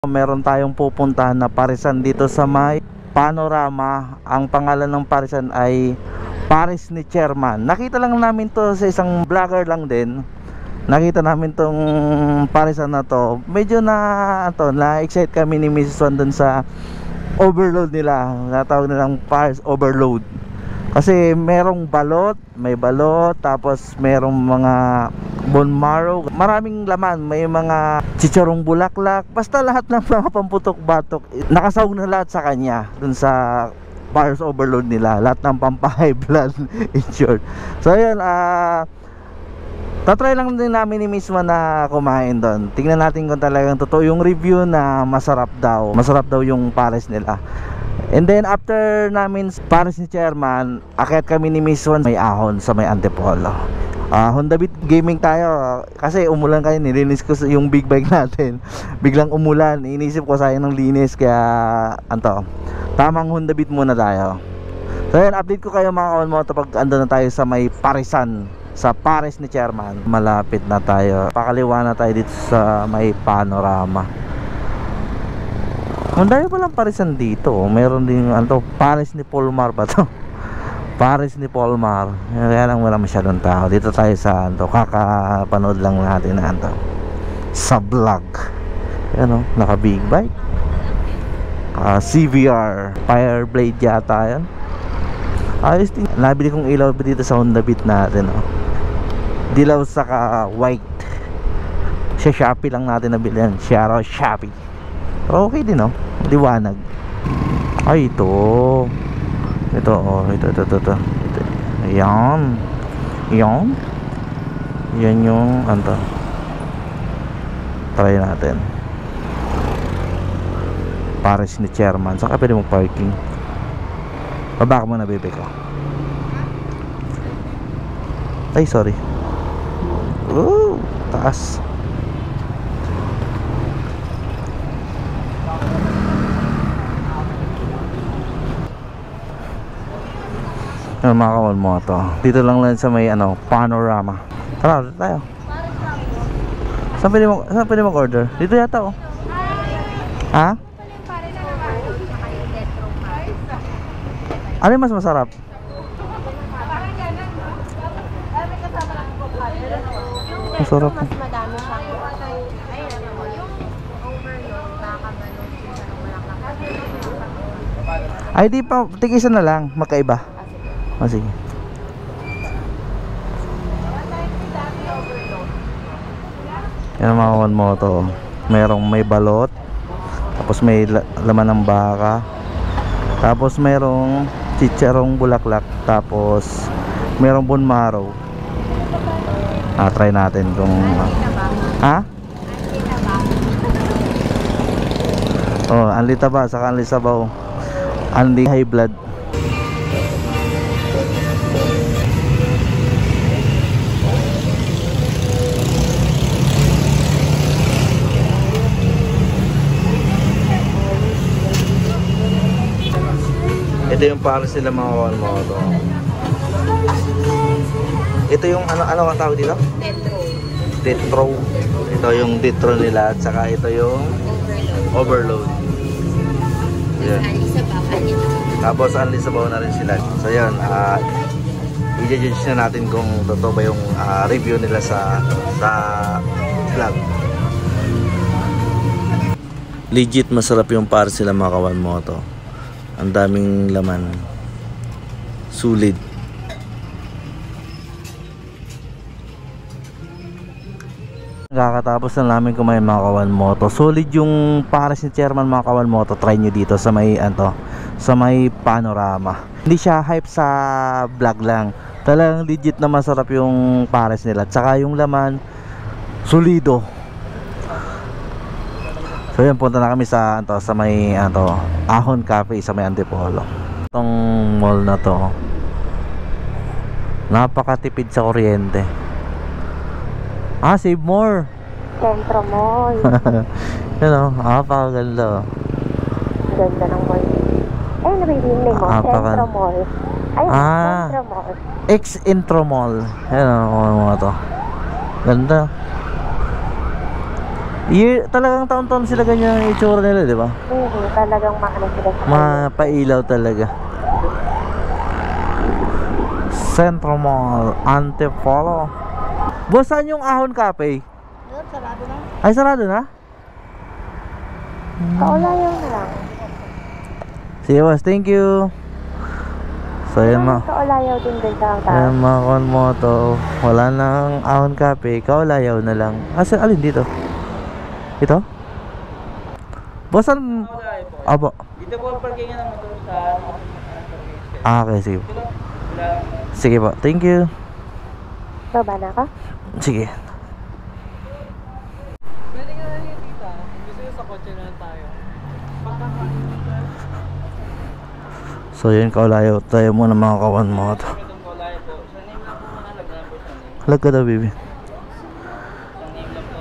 Meron tayong pupuntahan na parisan dito sa may Panorama. Ang pangalan ng parisan ay Paris ni Chairman. Nakita lang namin to sa isang vlogger lang din. Nakita namin tong parisan na to. Medyo na-excite kami ni Mrs. Swan dun sa overload nila. Natawag nilang Paris overload. Kasi merong balot, may balot, tapos merong mga bone marrow, maraming laman, may mga chicharong bulaklak, basta lahat ng mga pamputok-batok nakasawag na lahat sa kanya dun sa Paris overload nila, lahat ng pampa-high blood in short. So ayun, tatry lang din namin ni Miss Man na kumain doon. Tingnan natin kung talagang totoo yung review na masarap daw yung Paris nila. And then after namin Paris ni Chairman, akyat kami ni Miss Swan may ahon sa may Antipolo. Honda Beat gaming tayo kasi umulan kayo, nilinis ko yung big bike natin. Biglang umulan, inisip ko sayang ng linis, kaya tamang Honda Beat muna tayo. So yun, update ko kayo mga kawan mo pag ando na tayo sa may parisan, sa Paris ni Chairman. Malapit na tayo, pakaliwa na tayo dito sa may Panorama. Ang dami palang parisan dito. Meron din Paris ni Polmar ba to? Paris ni Polmar. Kaya lang wala masyadong tao. Dito tayo sa kakapanood lang natin na sa vlog. Yan naka big bike. CVR Fireblade yata yan. Ayos din. Nabili kong ilaw dito sa Honda Beat natin. Dilaw saka white. Sa Shopee lang natin nabili yan. Shopee. Okay din liwanag. Ay ito ayan. Yan yung try natin. Paris ni Chairman. Saka pwede mong parking. Baba ka muna bebe ko. Ay sorry. Taas. Yung mga kawan mo to. Dito lang sa may Panorama. Tara, dito tayo. Saan pwede mag-order? Dito yata Ha? Ano yung mas masarap? Masarap po. Ay di pa, tigisan na lang, magkaiba. Sige. Yan mga kawan mo to. May balot, tapos may laman ng baka, tapos merong chicharong bulaklak, tapos merong bone marrow. Try natin kung anli taba, saka anli sabaw, anli high blood. Ito yung para sila mga kawan mo to. Ito yung ano ang tawag dito? Detro. Ito yung Detro nila, at saka ito yung overload. Yan. Tapos anli sabaw na rin sila. So yan, i-judge na natin kung totoo ba yung review nila sa vlog. Legit masarap yung para sila mga kawan mo to. Ang daming laman. Sulit. Kakatapos na namin kumain mga kawan moto. Solid yung Paris ni Chairman mga kawan moto. Try nyo dito sa may sa may Panorama. Hindi siya hype sa vlog lang. Talagang legit na masarap yung Paris nila. Tsaka yung laman solido. So yun, punta na kami sa may Ahon Cafe sa may Antipolo. Itong mall na to, napakatipid sa kuryente. Save more. Centro Mall. Yan napakaganda. Ganda ng mall. Nabibili mo, Centro Mall. Centro Mall. Intro Mall. Yan mga to. Ganda. Talagang taon-taon sila ganyan yung itsura nila, di ba? Talagang maano sila sa Mapailaw talaga. Central Mall, Antipolo. Boss, saan yung Ahon Cafe? Sarado na. Ay, sarado na? Kaulayaw na lang. Sige boss, thank you. So yan Kaulayaw din din sa ang Ayan mga Konmoto. Wala nang Ahon Cafe, Kaulayaw na lang. Asa, alin dito? Ito? Boss, saan? Abo. Dito po ang parkingan ng motor sa Okay, sige. Sige po, thank you. Baba na ka? Sige. Pwede ka lang yung dito. Gusto nyo sa kotse na lang tayo. So yun, Kaulayaw tayo muna mga Konmoto. Itong kulay po. Sa name lang po muna lagyan po sa name. Lag ka daw, baby. Sa name lang po.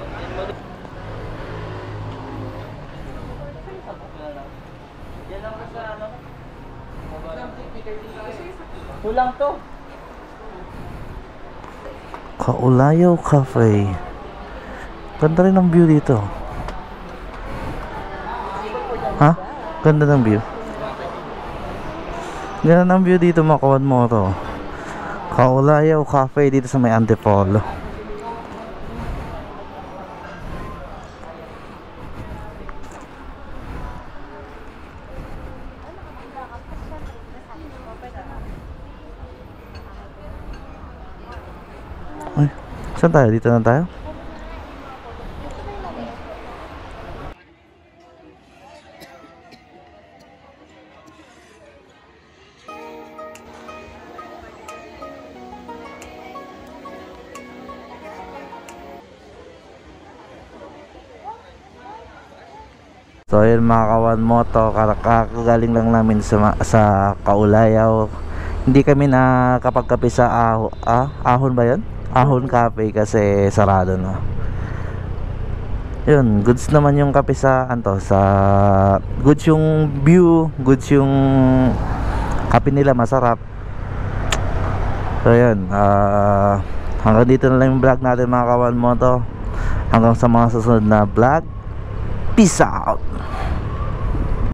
Yan lang po sa ano. Kulang to. Kaulayaw Cafe. Ganda rin ang view dito. Ha? Ganda ng view. Ganda ng view dito mga Konmoto. Kaulayaw Cafe dito sa may Antipolo. Ay, saan tayo? Dito na tayo? So ayun mga Konmoto, kakagaling lang namin sa Kaulayaw. Hindi kami nakapagkape sa Ahon ba yun? Ahon Cafe kasi sarado na. Yun, goods naman yung kape sa goods yung view, goods yung kape nila, masarap. So yun, hanggang dito na lang yung vlog natin mga Konmoto. Hanggang sa mga susunod na vlog. Peace out.